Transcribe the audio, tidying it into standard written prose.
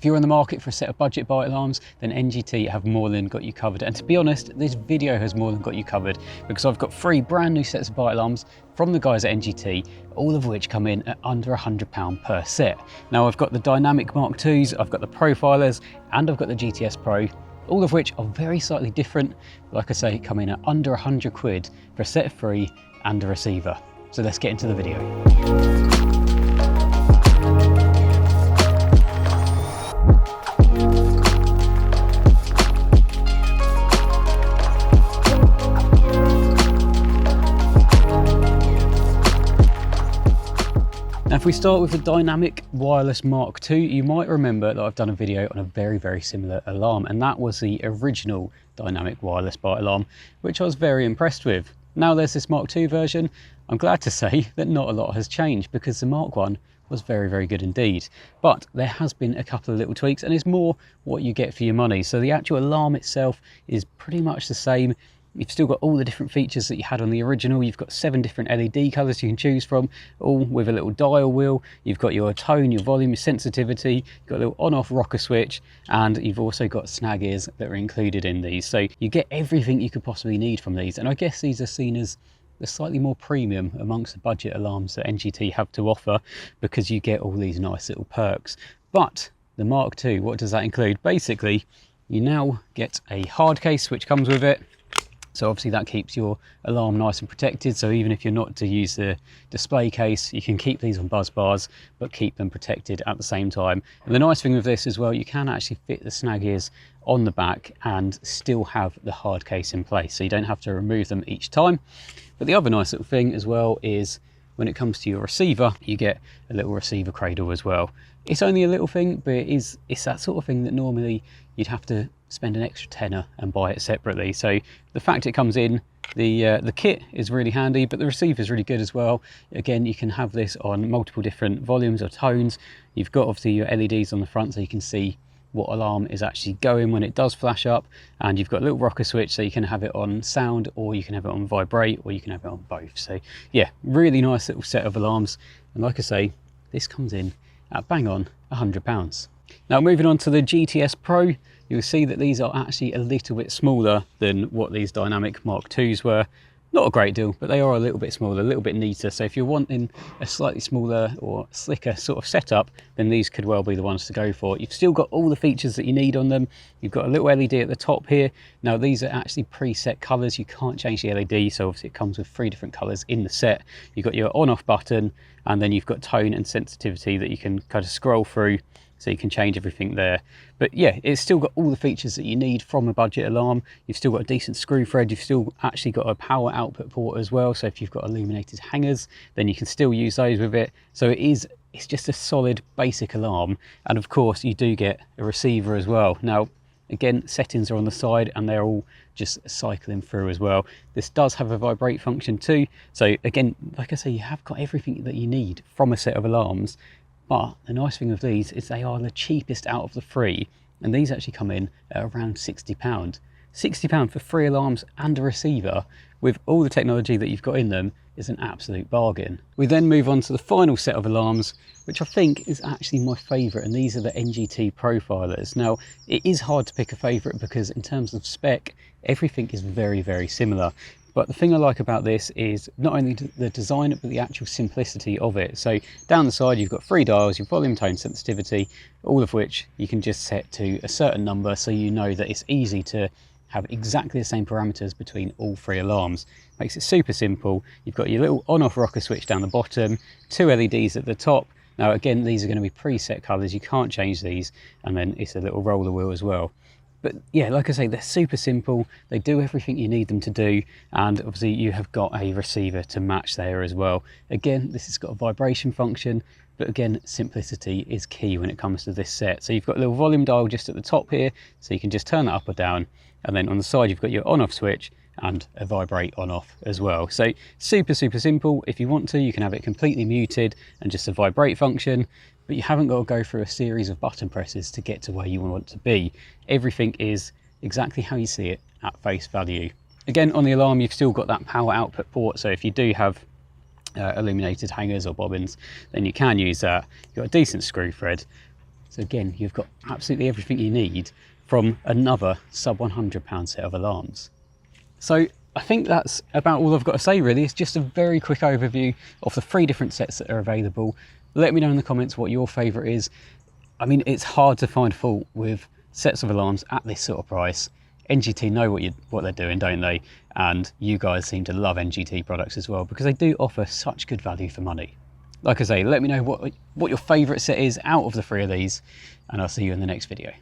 If you're in the market for a set of budget bite alarms, then NGT have more than got you covered. And to be honest, this video has more than got you covered, because I've got 3 brand new sets of bite alarms from the guys at NGT, all of which come in at under £100 per set. Now I've got the Dynamic Mark IIs, I've got the Profilers, and I've got the GTS Pro, all of which are very slightly different. Like I say, come in at under 100 quid for a set of 3 and a receiver. So let's get into the video. Now, if we start with the Dynamic Wireless Mark II, you might remember that I've done a video on a very similar alarm, and that was the original Dynamic Wireless Bite Alarm, which I was very impressed with. Now there's this Mark II version. I'm glad to say that not a lot has changed, because the Mark I was very good indeed. But there has been a couple of little tweaks, and it's more what you get for your money. So the actual alarm itself is pretty much the same. You've still got all the different features that you had on the original. You've got 7 different LED colours you can choose from, all with a little dial wheel. You've got your tone, your volume, your sensitivity. You've got a little on-off rocker switch, and you've also got snag ears that are included in these. So you get everything you could possibly need from these. And I guess these are seen as the slightly more premium amongst the budget alarms that NGT have to offer, because you get all these nice little perks. But the Mark II, what does that include? Basically, you now get a hard case which comes with it. So obviously that keeps your alarm nice and protected. So even if you're not to use the display case, you can keep these on buzz bars, but keep them protected at the same time. And the nice thing with this as well, you can actually fit the snag ears on the back and still have the hard case in place. So you don't have to remove them each time. But the other nice little thing as well is when it comes to your receiver, you get a little receiver cradle as well. It's only a little thing, but it's that sort of thing that normally you'd have to spend an extra tenner and buy it separately. So the fact it comes in, the kit is really handy, but the receiver is really good as well. Again, you can have this on multiple different volumes or tones. You've got obviously your LEDs on the front, so you can see what alarm is actually going when it does flash up, and you've got a little rocker switch, so you can have it on sound, or you can have it on vibrate, or you can have it on both. So yeah, really nice little set of alarms. And like I say, this comes in at bang on £100. Now moving on to the GTS Pro, you'll see that these are actually a little bit smaller than what these Dynamic Mark IIs were. Not a great deal, but they are a little bit smaller, a little bit neater. So if you're wanting a slightly smaller or slicker sort of setup, then these could well be the ones to go for. You've still got all the features that you need on them. You've got a little LED at the top here. Now these are actually preset colours. You can't change the LED, so obviously it comes with 3 different colours in the set. You've got your on-off button, and then you've got tone and sensitivity that you can kind of scroll through, so you can change everything there. But yeah, it's still got all the features that you need from a budget alarm. You've still got a decent screw thread. You've still actually got a power output port as well. So if you've got illuminated hangers, then you can still use those with it. So it's just a solid basic alarm. And of course you do get a receiver as well. Now, again, settings are on the side, and they're all just cycling through as well. This does have a vibrate function too. So again, like I say, you have got everything that you need from a set of alarms. But the nice thing with these is they are the cheapest out of the 3, and these actually come in at around £60. £60 for 3 alarms and a receiver with all the technology that you've got in them is an absolute bargain. We then move on to the final set of alarms, which I think is actually my favourite, and these are the NGT Profilers. Now, it is hard to pick a favourite because in terms of spec, everything is very similar. But the thing I like about this is not only the design, but the actual simplicity of it. So down the side, you've got 3 dials, your volume, tone, sensitivity, all of which you can just set to a certain number, so you know that it's easy to have exactly the same parameters between all 3 alarms. Makes it super simple. You've got your little on-off rocker switch down the bottom, 2 LEDs at the top. Now again, these are going to be preset colours, you can't change these, and then it's a little roller wheel as well. But yeah, like I say, they're super simple. They do everything you need them to do. And obviously you have got a receiver to match there as well. Again, this has got a vibration function, but again, simplicity is key when it comes to this set. So you've got a little volume dial just at the top here, so you can just turn that up or down. And then on the side, you've got your on-off switch and a vibrate on-off as well. So super simple. If you want to, you can have it completely muted and just a vibrate function. But you haven't got to go through a series of button presses to get to where you want to be. Everything is exactly how you see it at face value. Again, on the alarm, you've still got that power output port, so if you do have illuminated hangers or bobbins, then you can use that. You've got a decent screw thread. So again, you've got absolutely everything you need from another sub £100 set of alarms. So I think that's about all I've got to say really. It's just a very quick overview of the 3 different sets that are available. Let me know in the comments what your favourite is. I mean, it's hard to find fault with sets of alarms at this sort of price. NGT know what they're doing, don't they? And you guys seem to love NGT products as well, because they do offer such good value for money. Like I say, let me know what your favourite set is out of the 3 of these, and I'll see you in the next video.